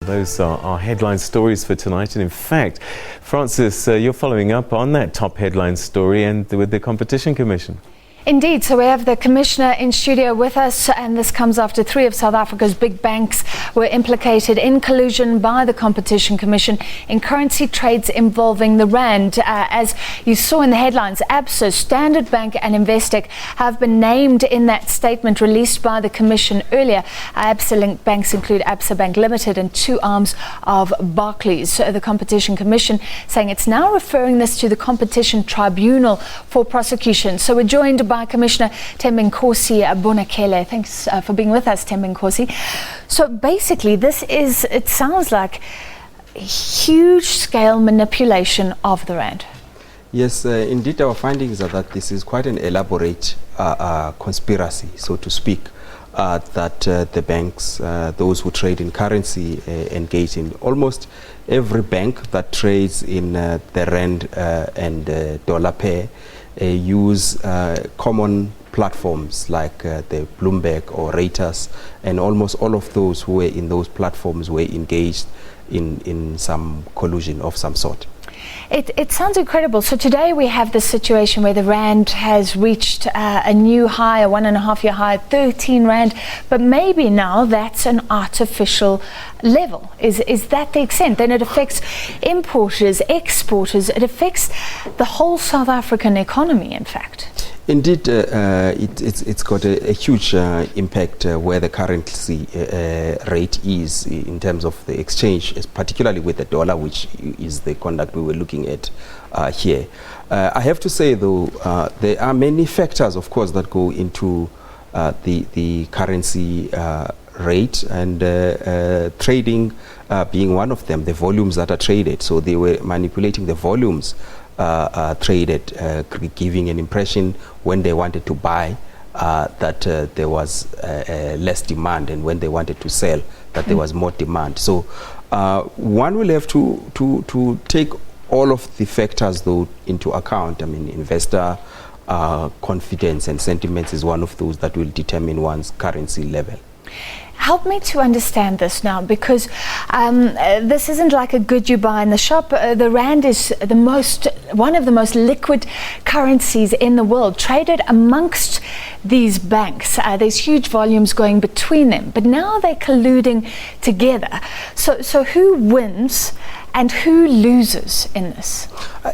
Those are our headline stories for tonight, and in fact, Francis, you're following up on that top headline story and with the Competition Commission. Indeed, so we have the Commissioner in studio with us, and this comes after 3 of South Africa's big banks were implicated in collusion by the Competition Commission in currency trades involving the rand. As you saw in the headlines, ABSA, Standard Bank and Investec have been named in that statement released by the Commission earlier. ABSA banks include ABSA Bank Limited and 2 arms of Barclays. The Competition Commission saying it's now referring this to the Competition Tribunal for prosecution. So we're joined by Commissioner Tembinkosi Bonakele. Thanks for being with us, Tembinkosi. So basically, it sounds like huge scale manipulation of the rand. Yes, indeed, our findings are that this is quite an elaborate conspiracy, so to speak, that the banks, those who trade in currency, engage in. Almost every bank that trades in the rand and dollar pair use common platforms like the Bloomberg or Reuters, and almost all of those who were in those platforms were engaged in some collusion of some sort. It sounds incredible. So today we have this situation where the rand has reached a new high, a 1.5-year high, 13 rand, but maybe now that's an artificial level. Is that the extent? Then it affects importers, exporters, it affects the whole South African economy, in fact. Indeed, it's got a huge impact where the currency rate is in terms of the exchange, particularly with the dollar, which is the conduct we were looking at here. I have to say, though, there are many factors, of course, that go into the currency rate, and trading being one of them, the volumes that are traded. So they were manipulating the volumes traded, giving an impression when they wanted to buy that there was less demand, and when they wanted to sell that there was more demand. So one will have to take all of the factors though into account. I mean, investor confidence and sentiments is one of those that will determine one's currency level. Help me to understand this now, because this isn't like a good you buy in the shop. The rand is one of the most liquid currencies in the world, traded amongst these banks. There's huge volumes going between them, but now they're colluding together. So who wins and who loses in this?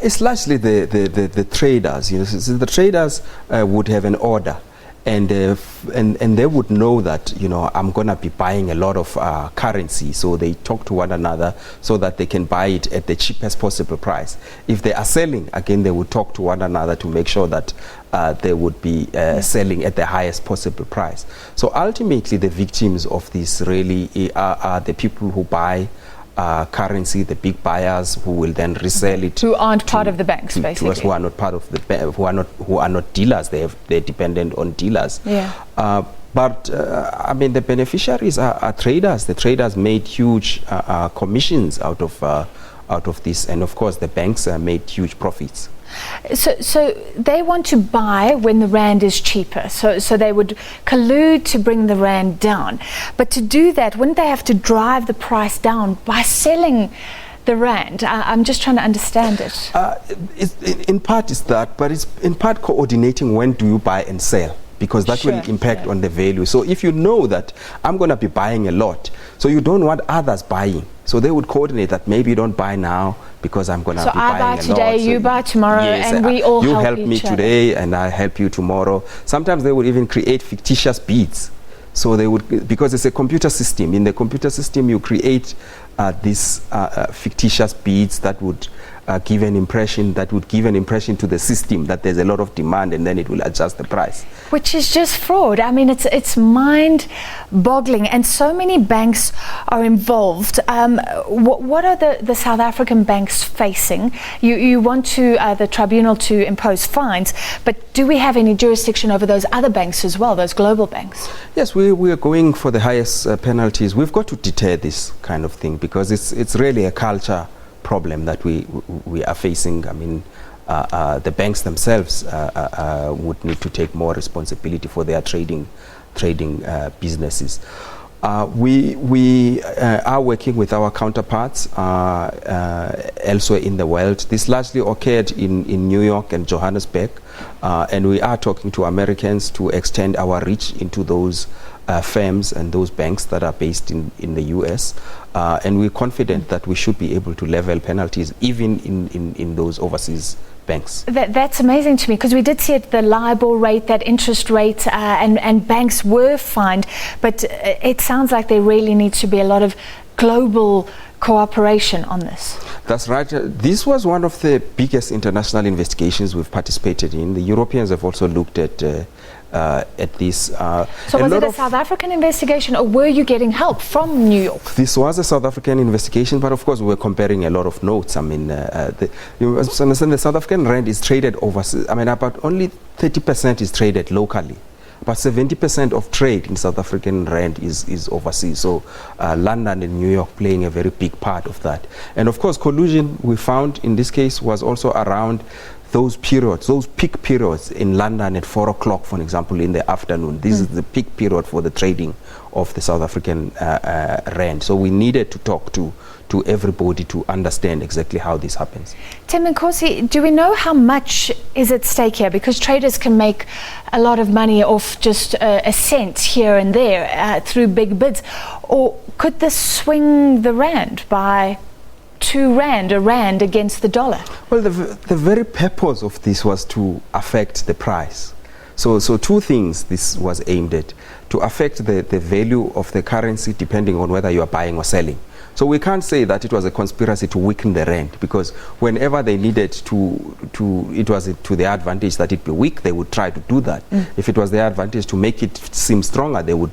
It's largely the traders. You know, so the traders would have an order. And they would know that, you know, I'm going to be buying a lot of currency. So they talk to one another so that they can buy it at the cheapest possible price. If they are selling, again, they would talk to one another to make sure that they would be selling at the highest possible price. So ultimately, the victims of this really are the people who buy currency, the big buyers who will then resell it. Who aren't part of the banks, basically. To us who are not part of the bank, who are not dealers. They're dependent on dealers. Yeah. But I mean, the beneficiaries are traders. The traders made huge commissions out of this, and of course, the banks made huge profits. So they want to buy when the rand is cheaper. So they would collude to bring the rand down. But to do that, wouldn't they have to drive the price down by selling the rand? I'm just trying to understand it. In part it's that, but it's in part coordinating when do you buy and sell, because that will impact on the value. So if you know that I'm going to be buying a lot, so you don't want others buying. So they would coordinate that maybe you don't buy now because I'm going to be buying a lot. So I buy today, you buy tomorrow, and we all help each other. You help me today, and I help you tomorrow. Sometimes they would even create fictitious bids. So they would, because it's a computer system. In the computer system, you create these fictitious bids that would give an impression to the system that there's a lot of demand, and then it will adjust the price. Which is just fraud. I mean, it's mind-boggling, and so many banks are involved. What are the South African banks facing? You want the tribunal to impose fines, but do we have any jurisdiction over those other banks as well, those global banks? Yes, we are going for the highest penalties. We've got to deter this kind of thing, because it's really a culture problem that we are facing. I mean, the banks themselves would need to take more responsibility for their trading businesses. We are working with our counterparts elsewhere in the world. This largely occurred in New York and Johannesburg, and we are talking to Americans to extend our reach into those firms and those banks that are based in the US, and we're confident that we should be able to level penalties even in those overseas banks. That's amazing to me, because we did see it, the LIBOR rate, that interest rate, and banks were fined, but it sounds like there really needs to be a lot of global cooperation on this. That's right. This was one of the biggest international investigations we've participated in. The Europeans have also looked at this. So was it a South African investigation, or were you getting help from New York? This was a South African investigation, but of course we were comparing a lot of notes. I mean, you must understand the South African rand is traded overseas. I mean, about only 30% is traded locally. But 70% of trade in South African rand is overseas. So London and New York playing a very big part of that. And of course, collusion, we found in this case, was also around those periods, those peak periods in London at 4 o'clock, for example, in the afternoon. This is the peak period for the trading of the South African rand. So we needed to talk to everybody to understand exactly how this happens. Tembinkosi, do we know how much is at stake here? Because traders can make a lot of money off just a cent here and there through big bids. Or could this swing the rand by a rand against the dollar? Well, the very purpose of this was to affect the price. So two things this was aimed at: to affect the value of the currency depending on whether you are buying or selling. So we can't say that it was a conspiracy to weaken the rand, because whenever they needed it was to their advantage that it be weak, they would try to do that. If it was their advantage to make it seem stronger, they would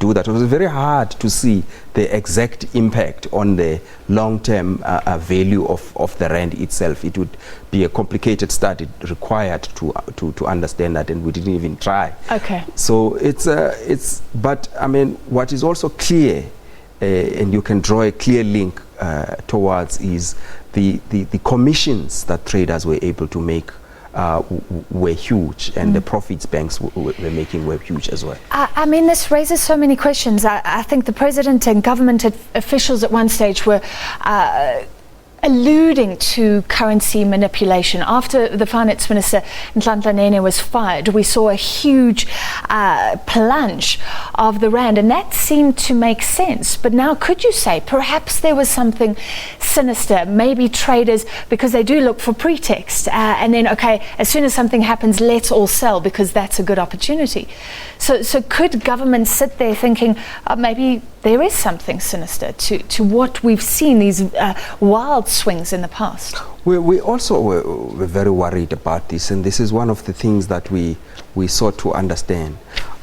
do that. It was very hard to see the exact impact on the long-term value of the rand itself. It would be a complicated study required to understand that, and we didn't even try. Okay. So but I mean, what is also clear, and you can draw a clear link towards, is the commissions that traders were able to make were huge, and the profits banks were making were huge as well. I mean, this raises so many questions. I think the president and government officials at one stage were alluding to currency manipulation. After the finance minister, Nhlanhla Nene, was fired, we saw a huge plunge of the rand, and that seemed to make sense. But now, could you say perhaps there was something sinister? Maybe traders, because they do look for pretext, and then, okay, as soon as something happens, let's all sell because that's a good opportunity. So could government sit there thinking, maybe there is something sinister to what we've seen, these wild swings in the past? We also were very worried about this, and this is one of the things that we sought to understand.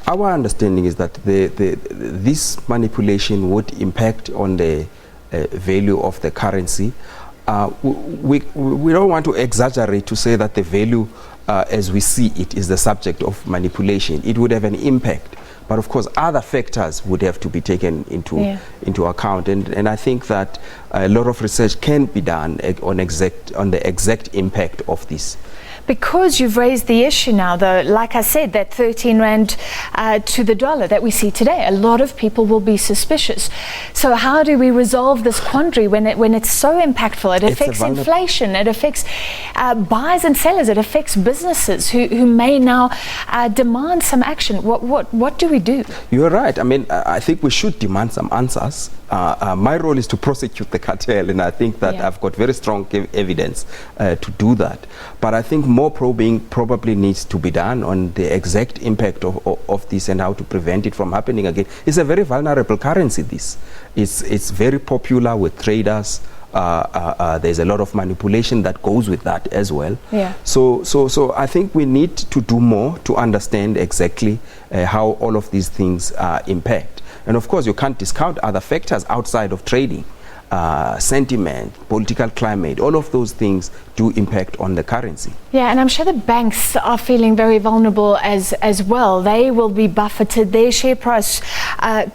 Our understanding is that this manipulation would impact on the value of the currency. We don't want to exaggerate to say that the value as we see it is the subject of manipulation. It would have an impact. But of course, other factors would have to be taken into account, and I think that a lot of research can be done on the exact impact of this. Because you've raised the issue now, though, like I said, that 13 rand to the dollar that we see today, a lot of people will be suspicious. So how do we resolve this quandary when it's so impactful? It affects inflation, it affects buyers and sellers, it affects businesses who may now demand some action. What do we do? You're right. I mean, I think we should demand some answers. My role is to prosecute the cartel, and I think that I've got very strong evidence to do that. But I think more probing probably needs to be done on the exact impact of this and how to prevent it from happening again. It's a very vulnerable currency, this. It's very popular with traders. There's a lot of manipulation that goes with that as well. So I think we need to do more to understand exactly how all of these things impact. And of course, you can't discount other factors outside of trading. Sentiment, political climate, all of those things do impact on the currency. Yeah, and I'm sure the banks are feeling very vulnerable as well. They will be buffeted. Their share price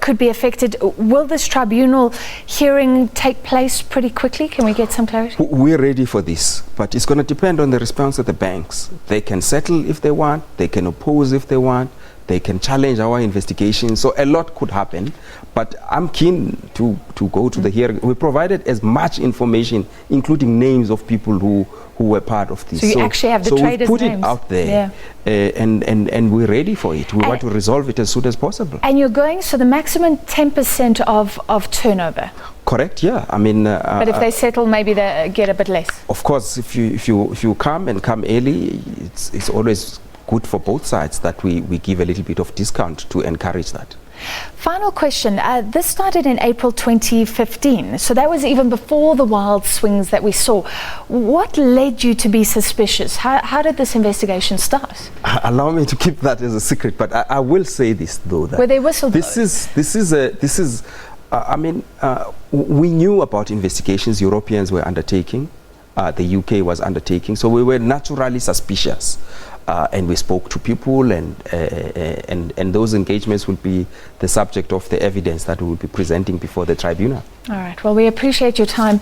could be affected. Will this tribunal hearing take place pretty quickly? Can we get some clarity? We're ready for this, but it's going to depend on the response of the banks. They can settle if they want. They can oppose if they want. They can challenge our investigation. So a lot could happen. But I'm keen to go to the hearing. We provided as much information, including names of people who were part of this. So you actually have the traders' names. So we put names. it out there, and we're ready for it. We want to resolve it as soon as possible. And you're going, so the maximum 10% of turnover? Correct, yeah. I mean... but if they settle, maybe they get a bit less? Of course, if you come early, it's always good for both sides that we give a little bit of discount to encourage that. Final question. This started in April 2015, so that was even before the wild swings that we saw. What led you to be suspicious? How did this investigation start? Allow me to keep that as a secret, but I will say this though. That were they whistleblowers? We knew about investigations Europeans were undertaking, the UK was undertaking, so we were naturally suspicious. And we spoke to people, and those engagements will be the subject of the evidence that we will be presenting before the tribunal. All right. Well, we appreciate your time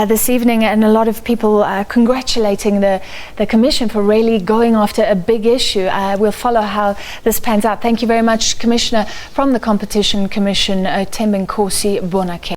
this evening, and a lot of people congratulating the Commission for really going after a big issue. We'll follow how this pans out. Thank you very much, Commissioner from the Competition Commission, Tembinkosi Bonakele.